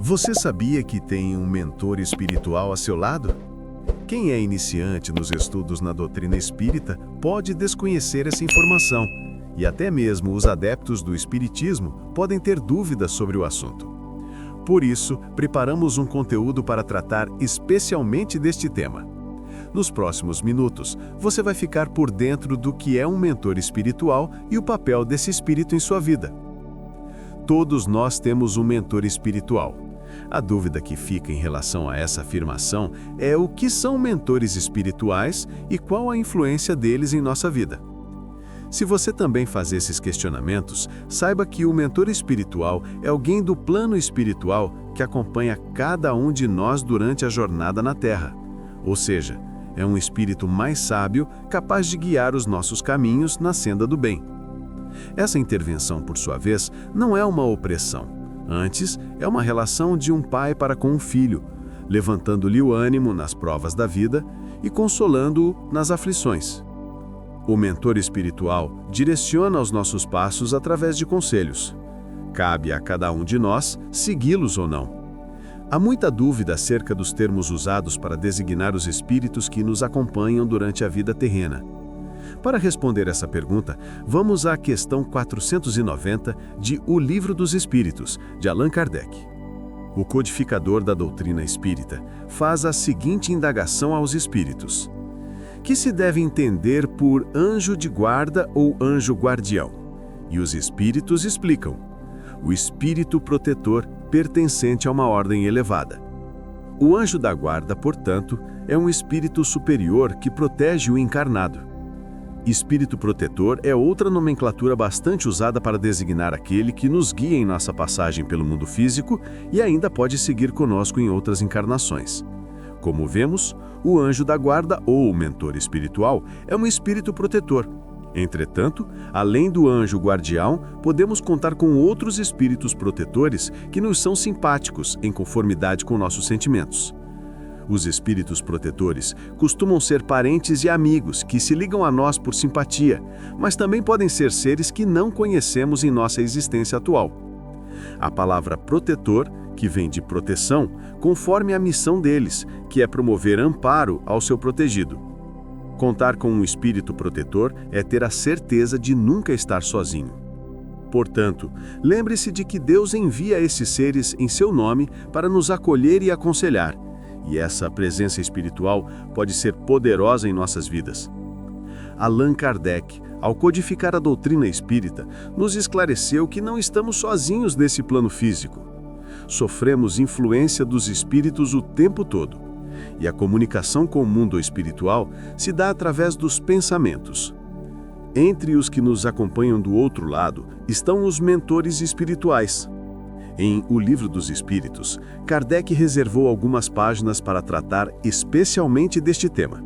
Você sabia que tem um mentor espiritual a seu lado? Quem é iniciante nos estudos na doutrina espírita pode desconhecer essa informação, e até mesmo os adeptos do espiritismo podem ter dúvidas sobre o assunto. Por isso, preparamos um conteúdo para tratar especialmente deste tema. Nos próximos minutos, você vai ficar por dentro do que é um mentor espiritual e o papel desse espírito em sua vida. Todos nós temos um mentor espiritual. A dúvida que fica em relação a essa afirmação é o que são mentores espirituais e qual a influência deles em nossa vida. Se você também faz esses questionamentos, saiba que o mentor espiritual é alguém do plano espiritual que acompanha cada um de nós durante a jornada na Terra. Ou seja, é um espírito mais sábio, capaz de guiar os nossos caminhos na senda do bem. Essa intervenção, por sua vez, não é uma opressão. Antes, é uma relação de um pai para com um filho, levantando-lhe o ânimo nas provas da vida e consolando-o nas aflições. O mentor espiritual direciona os nossos passos através de conselhos. Cabe a cada um de nós segui-los ou não. Há muita dúvida acerca dos termos usados para designar os espíritos que nos acompanham durante a vida terrena. Para responder essa pergunta, vamos à questão 490 de O Livro dos Espíritos, de Allan Kardec. O codificador da doutrina espírita faz a seguinte indagação aos espíritos: que se deve entender por anjo de guarda ou anjo guardião? E os espíritos explicam: o espírito protetor pertencente a uma ordem elevada. O anjo da guarda, portanto, é um espírito superior que protege o encarnado. Espírito protetor é outra nomenclatura bastante usada para designar aquele que nos guia em nossa passagem pelo mundo físico e ainda pode seguir conosco em outras encarnações. Como vemos, o anjo da guarda ou o mentor espiritual é um espírito protetor. Entretanto, além do anjo guardião, podemos contar com outros espíritos protetores que nos são simpáticos em conformidade com nossos sentimentos. Os espíritos protetores costumam ser parentes e amigos que se ligam a nós por simpatia, mas também podem ser seres que não conhecemos em nossa existência atual. A palavra protetor, que vem de proteção, conforme a missão deles, que é promover amparo ao seu protegido. Contar com um espírito protetor é ter a certeza de nunca estar sozinho. Portanto, lembre-se de que Deus envia esses seres em seu nome para nos acolher e aconselhar. E essa presença espiritual pode ser poderosa em nossas vidas. Allan Kardec, ao codificar a doutrina espírita, nos esclareceu que não estamos sozinhos nesse plano físico. Sofremos influência dos espíritos o tempo todo. E a comunicação com o mundo espiritual se dá através dos pensamentos. Entre os que nos acompanham do outro lado estão os mentores espirituais. Em O Livro dos Espíritos, Kardec reservou algumas páginas para tratar especialmente deste tema.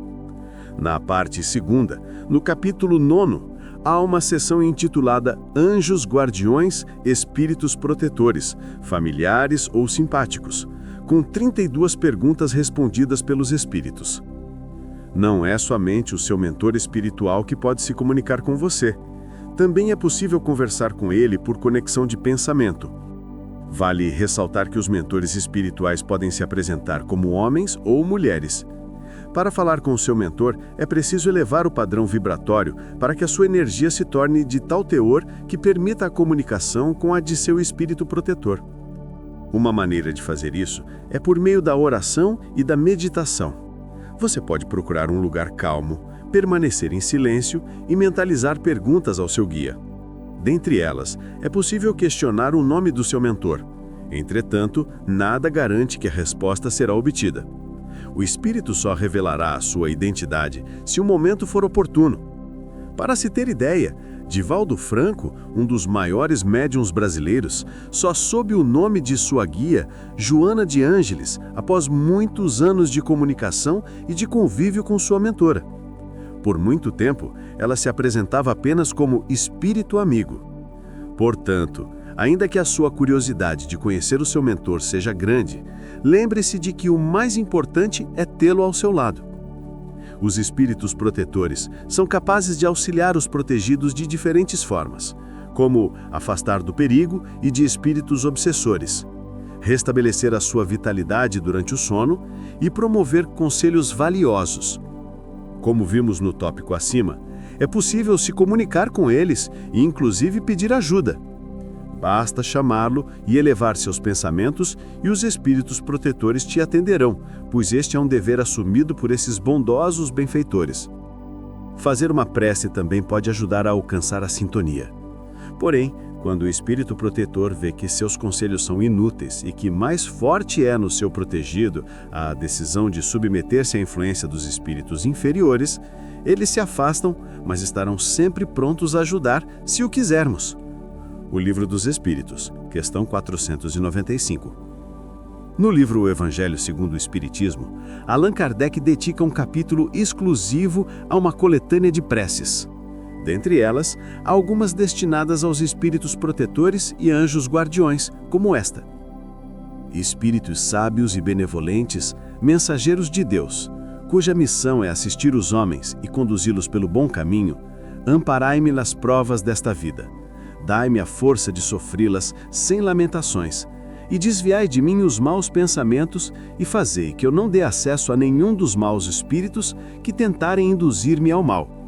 Na parte 2ª, no capítulo 9, há uma seção intitulada Anjos Guardiões, Espíritos Protetores, Familiares ou Simpáticos, com 32 perguntas respondidas pelos espíritos. Não é somente o seu mentor espiritual que pode se comunicar com você. Também é possível conversar com ele por conexão de pensamento. Vale ressaltar que os mentores espirituais podem se apresentar como homens ou mulheres. Para falar com o seu mentor, é preciso elevar o padrão vibratório para que a sua energia se torne de tal teor que permita a comunicação com a de seu espírito protetor. Uma maneira de fazer isso é por meio da oração e da meditação. Você pode procurar um lugar calmo, permanecer em silêncio e mentalizar perguntas ao seu guia. Dentre elas, é possível questionar o nome do seu mentor. Entretanto, nada garante que a resposta será obtida. O espírito só revelará a sua identidade se o momento for oportuno. Para se ter ideia, Divaldo Franco, um dos maiores médiuns brasileiros, só soube o nome de sua guia, Joana de Ângeles, após muitos anos de comunicação e de convívio com sua mentora. Por muito tempo, ela se apresentava apenas como espírito amigo. Portanto, ainda que a sua curiosidade de conhecer o seu mentor seja grande, lembre-se de que o mais importante é tê-lo ao seu lado. Os espíritos protetores são capazes de auxiliar os protegidos de diferentes formas, como afastar do perigo e de espíritos obsessores, restabelecer a sua vitalidade durante o sono e promover conselhos valiosos. Como vimos no tópico acima, é possível se comunicar com eles e inclusive pedir ajuda. Basta chamá-lo e elevar seus pensamentos e os espíritos protetores te atenderão, pois este é um dever assumido por esses bondosos benfeitores. Fazer uma prece também pode ajudar a alcançar a sintonia. Porém, quando o espírito protetor vê que seus conselhos são inúteis e que mais forte é no seu protegido a decisão de submeter-se à influência dos espíritos inferiores, eles se afastam, mas estarão sempre prontos a ajudar se o quisermos. O Livro dos Espíritos, questão 495. No livro O Evangelho segundo o Espiritismo, Allan Kardec dedica um capítulo exclusivo a uma coletânea de preces. Dentre elas, há algumas destinadas aos espíritos protetores e anjos guardiões, como esta: Espíritos sábios e benevolentes, mensageiros de Deus, cuja missão é assistir os homens e conduzi-los pelo bom caminho, amparai-me nas provas desta vida. Dai-me a força de sofri-las sem lamentações, e desviai de mim os maus pensamentos e fazei que eu não dê acesso a nenhum dos maus espíritos que tentarem induzir-me ao mal.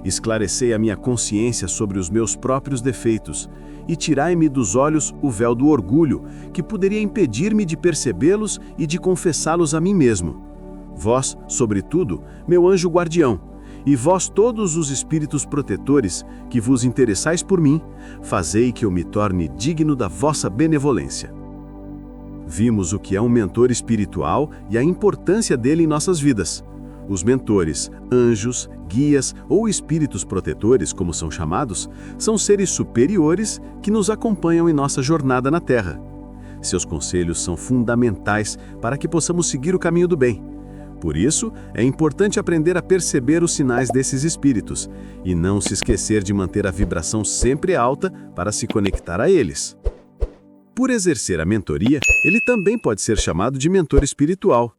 Esclarecei a minha consciência sobre os meus próprios defeitos e tirai-me dos olhos o véu do orgulho, que poderia impedir-me de percebê-los e de confessá-los a mim mesmo. Vós, sobretudo, meu anjo guardião, e vós todos os espíritos protetores que vos interessais por mim, fazei que eu me torne digno da vossa benevolência. Vimos o que é um mentor espiritual e a importância dele em nossas vidas. Os mentores, anjos, guias ou espíritos protetores, como são chamados, são seres superiores que nos acompanham em nossa jornada na Terra. Seus conselhos são fundamentais para que possamos seguir o caminho do bem. Por isso, é importante aprender a perceber os sinais desses espíritos e não se esquecer de manter a vibração sempre alta para se conectar a eles. Por exercer a mentoria, ele também pode ser chamado de mentor espiritual.